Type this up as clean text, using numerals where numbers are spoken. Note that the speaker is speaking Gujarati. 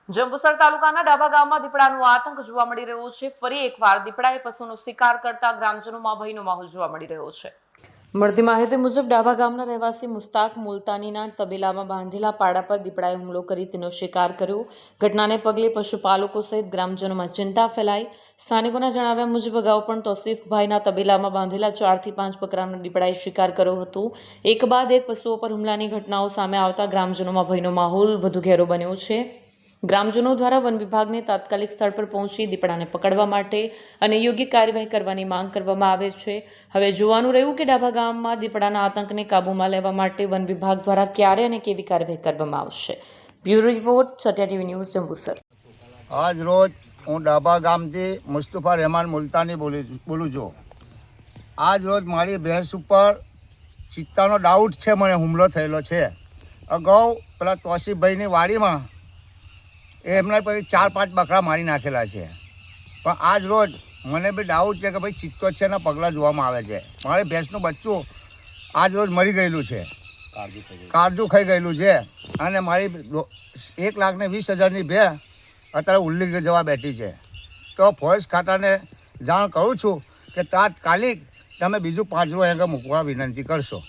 જંબુસર તાલુકાના ડાબા ગામમાં દીપડાનો આતંક જોવા મળી રહ્યો છે। ફરી એકવાર દીપડાએ પશુનો શિકાર કરતા ગ્રામજનોમાં ભયનો માહોલ જોવા મળી રહ્યો છે। મળતી માહિતી મુજબ ડાબા ગામના રહેવાસી મુસ્તાક મુલતાનીના તબેલામાં બાંધેલા પાડા પર દીપડાએ હુમલો કરી તેનો શિકાર કર્યો। ઘટનાને પગલે પશુપાલકો સહિત ગ્રામજનોમાં ચિંતા ફેલાઈ। સ્થાનિકોના જણાવ્યા મુજબ અગાઉ પણ તોસીફભાઈના તબેલામાં બાંધેલા 4 થી 5 બકરાનો દીપડાએ શિકાર કર્યો હતો। એક બાદ એક પશુઓ પર હુમલાની ઘટનાઓ સામે આવતા ગ્રામજનોમાં ભયનો માહોલ વધુ ઘેરો બન્યો છે। ગ્રામજનો દ્વારા વન વિભાગને તાત્કાલિક સ્થળ પર પહોંચી દીપડાને પકડવા માટે અને યોગ્ય કાર્યવાહી કરવાની માંગ કરવામાં આવે છે। હવે જોવાનું રહ્યું કે ડાબા ગામમાં દીપડાના આતંકને કાબૂમાં લેવા માટે વન વિભાગ દ્વારા ક્યારે અને કેવી કાર્યવાહી કરવામાં આવશે। Bureau report, Satya TV news, Jambusar. આજ રોજ હું ડાબા ગામથી મુસ્તફા રહેમાન મુલતાની બોલું છું। આજ રોજ મારી ભેંસ ઉપર ચિત્તાનો ડાઉટ છે, મને હુમલો થયેલો છે। અગાઉ પેલા તોસીફભાઈની વાડીમાં એમના પછી 4-5 બકરા મારી નાખેલા છે, પણ આજ રોજ મને બી ડાઉટ છે કે ભાઈ ચિત્તો છે એના પગલાં જોવામાં આવે છે। મારી ભેંસનું બચ્ચું આજ રોજ મરી ગયેલું છે, કાળજું ખાઈ ગયેલું છે, અને મારી 1,20,000ની ભેંસ અત્યારે ઉલ્લી જવા બેઠી છે। તો ફોરેસ્ટ ખાતાને જાણ કરું છું કે તાત્કાલિક તમે બીજું પાંજરું અહીંયા મૂકવા વિનંતી કરશો।